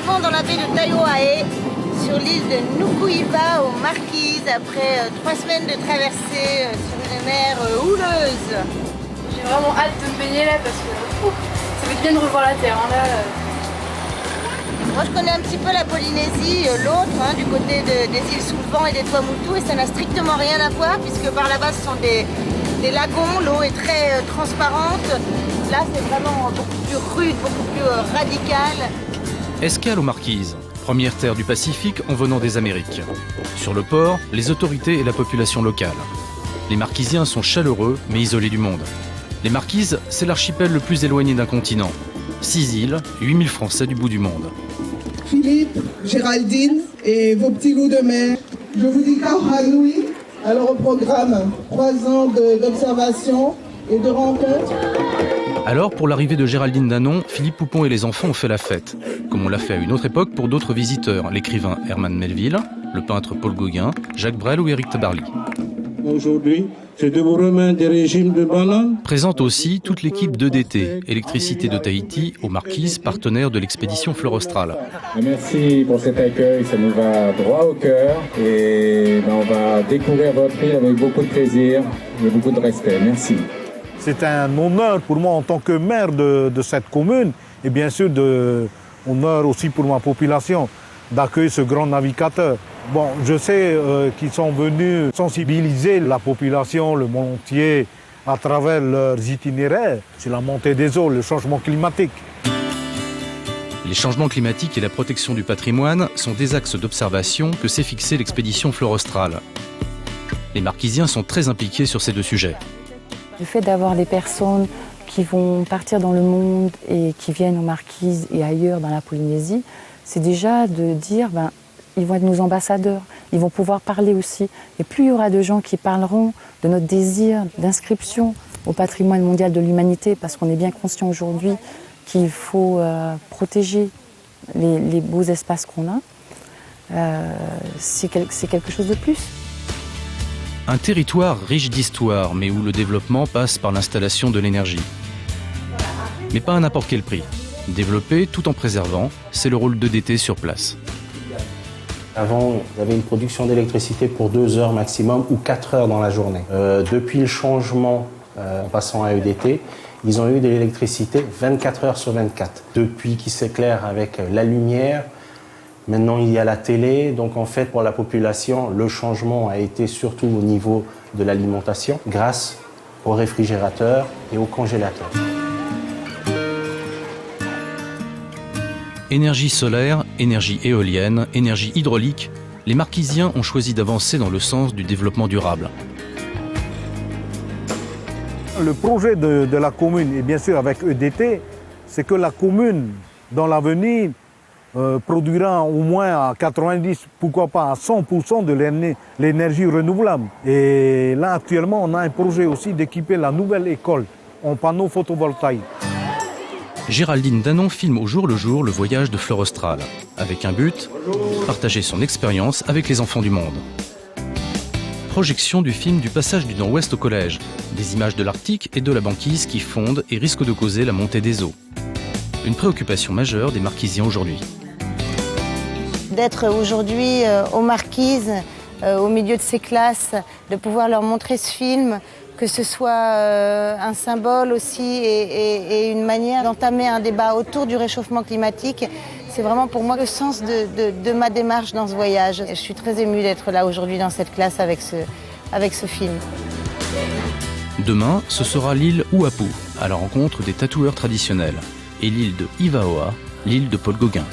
arrivons dans la baie de Taiohae, sur l'île de Nuku'iva aux Marquises, après 3 semaines de traversée sur une mer houleuse. J'ai vraiment hâte de me baigner là parce que ça fait bien de revoir la terre. Moi je connais un petit peu la Polynésie, l'autre, du côté des îles Soulvan et des Tuamotu, et ça n'a strictement rien à voir puisque par là-bas ce sont des lagons, l'eau est très transparente. Là c'est vraiment beaucoup plus rude, beaucoup plus radical. Escale aux Marquises, première terre du Pacifique en venant des Amériques. Sur le port, les autorités et la population locale. Les Marquisiens sont chaleureux mais isolés du monde. Les Marquises, c'est l'archipel le plus éloigné d'un continent. 6 îles, 8000 Français du bout du monde. Philippe, Géraldine et vos petits loups de mer, je vous dis Kauhanui. Alors au programme, 3 ans d'observation et de rencontres. Alors, pour l'arrivée de Géraldine Danon, Philippe Poupon et les enfants ont fait la fête, comme on l'a fait à une autre époque pour d'autres visiteurs, l'écrivain Herman Melville, le peintre Paul Gauguin, Jacques Brel ou Éric Tabarly. Aujourd'hui, c'est de vous remettre des régimes de bananes. Présente aussi toute l'équipe d'EDT, Électricité de Tahiti, aux Marquises, partenaire de l'expédition Fleur Australe. Merci pour cet accueil, ça nous va droit au cœur et on va découvrir votre île avec beaucoup de plaisir et beaucoup de respect. Merci. C'est un honneur pour moi en tant que maire de cette commune et bien sûr honneur aussi pour ma population d'accueillir ce grand navigateur. Bon, je sais qu'ils sont venus sensibiliser la population, le monde entier, à travers leurs itinéraires sur la montée des eaux, le changement climatique. Les changements climatiques et la protection du patrimoine sont des axes d'observation que s'est fixé l'expédition Fleur Australe. Les Marquisiens sont très impliqués sur ces 2 sujets. Le fait d'avoir des personnes qui vont partir dans le monde et qui viennent aux Marquises et ailleurs dans la Polynésie, c'est déjà de dire ils vont être nos ambassadeurs, ils vont pouvoir parler aussi. Et plus il y aura de gens qui parleront de notre désir d'inscription au patrimoine mondial de l'humanité, parce qu'on est bien conscient aujourd'hui qu'il faut protéger les beaux espaces qu'on a, c'est quelque chose de plus. Un territoire riche d'histoire, mais où le développement passe par l'installation de l'énergie. Mais pas à n'importe quel prix. Développer tout en préservant, c'est le rôle d'EDT sur place. Avant, il y avait une production d'électricité pour 2 heures maximum ou 4 heures dans la journée. Depuis le changement, en passant à EDT, ils ont eu de l'électricité 24 heures sur 24. Depuis qu'ils s'éclairent avec la lumière, maintenant il y a la télé. Donc en fait, pour la population, le changement a été surtout au niveau de l'alimentation, grâce aux réfrigérateurs et aux congélateurs. Énergie solaire, énergie éolienne, énergie hydraulique, les Marquisiens ont choisi d'avancer dans le sens du développement durable. Le projet de la commune, et bien sûr avec EDT, c'est que la commune, dans l'avenir, produira au moins à 90, pourquoi pas à 100% de l'énergie renouvelable. Et là, actuellement, on a un projet aussi d'équiper la nouvelle école en panneaux photovoltaïques. Géraldine Danon filme au jour le jour le voyage de Fleur Australe, avec un but, partager son expérience avec les enfants du monde. Projection du film du passage du Nord-Ouest au collège, des images de l'Arctique et de la banquise qui fondent et risquent de causer la montée des eaux. Une préoccupation majeure des Marquisiens aujourd'hui. D'être aujourd'hui aux Marquises, au milieu de ces classes, de pouvoir leur montrer ce film, que ce soit un symbole aussi et une manière d'entamer un débat autour du réchauffement climatique, c'est vraiment pour moi le sens de ma démarche dans ce voyage. Je suis très émue d'être là aujourd'hui dans cette classe avec ce film. Demain, ce sera l'île Uapu, à la rencontre des tatoueurs traditionnels, et l'île de Ivaoa, l'île de Paul Gauguin.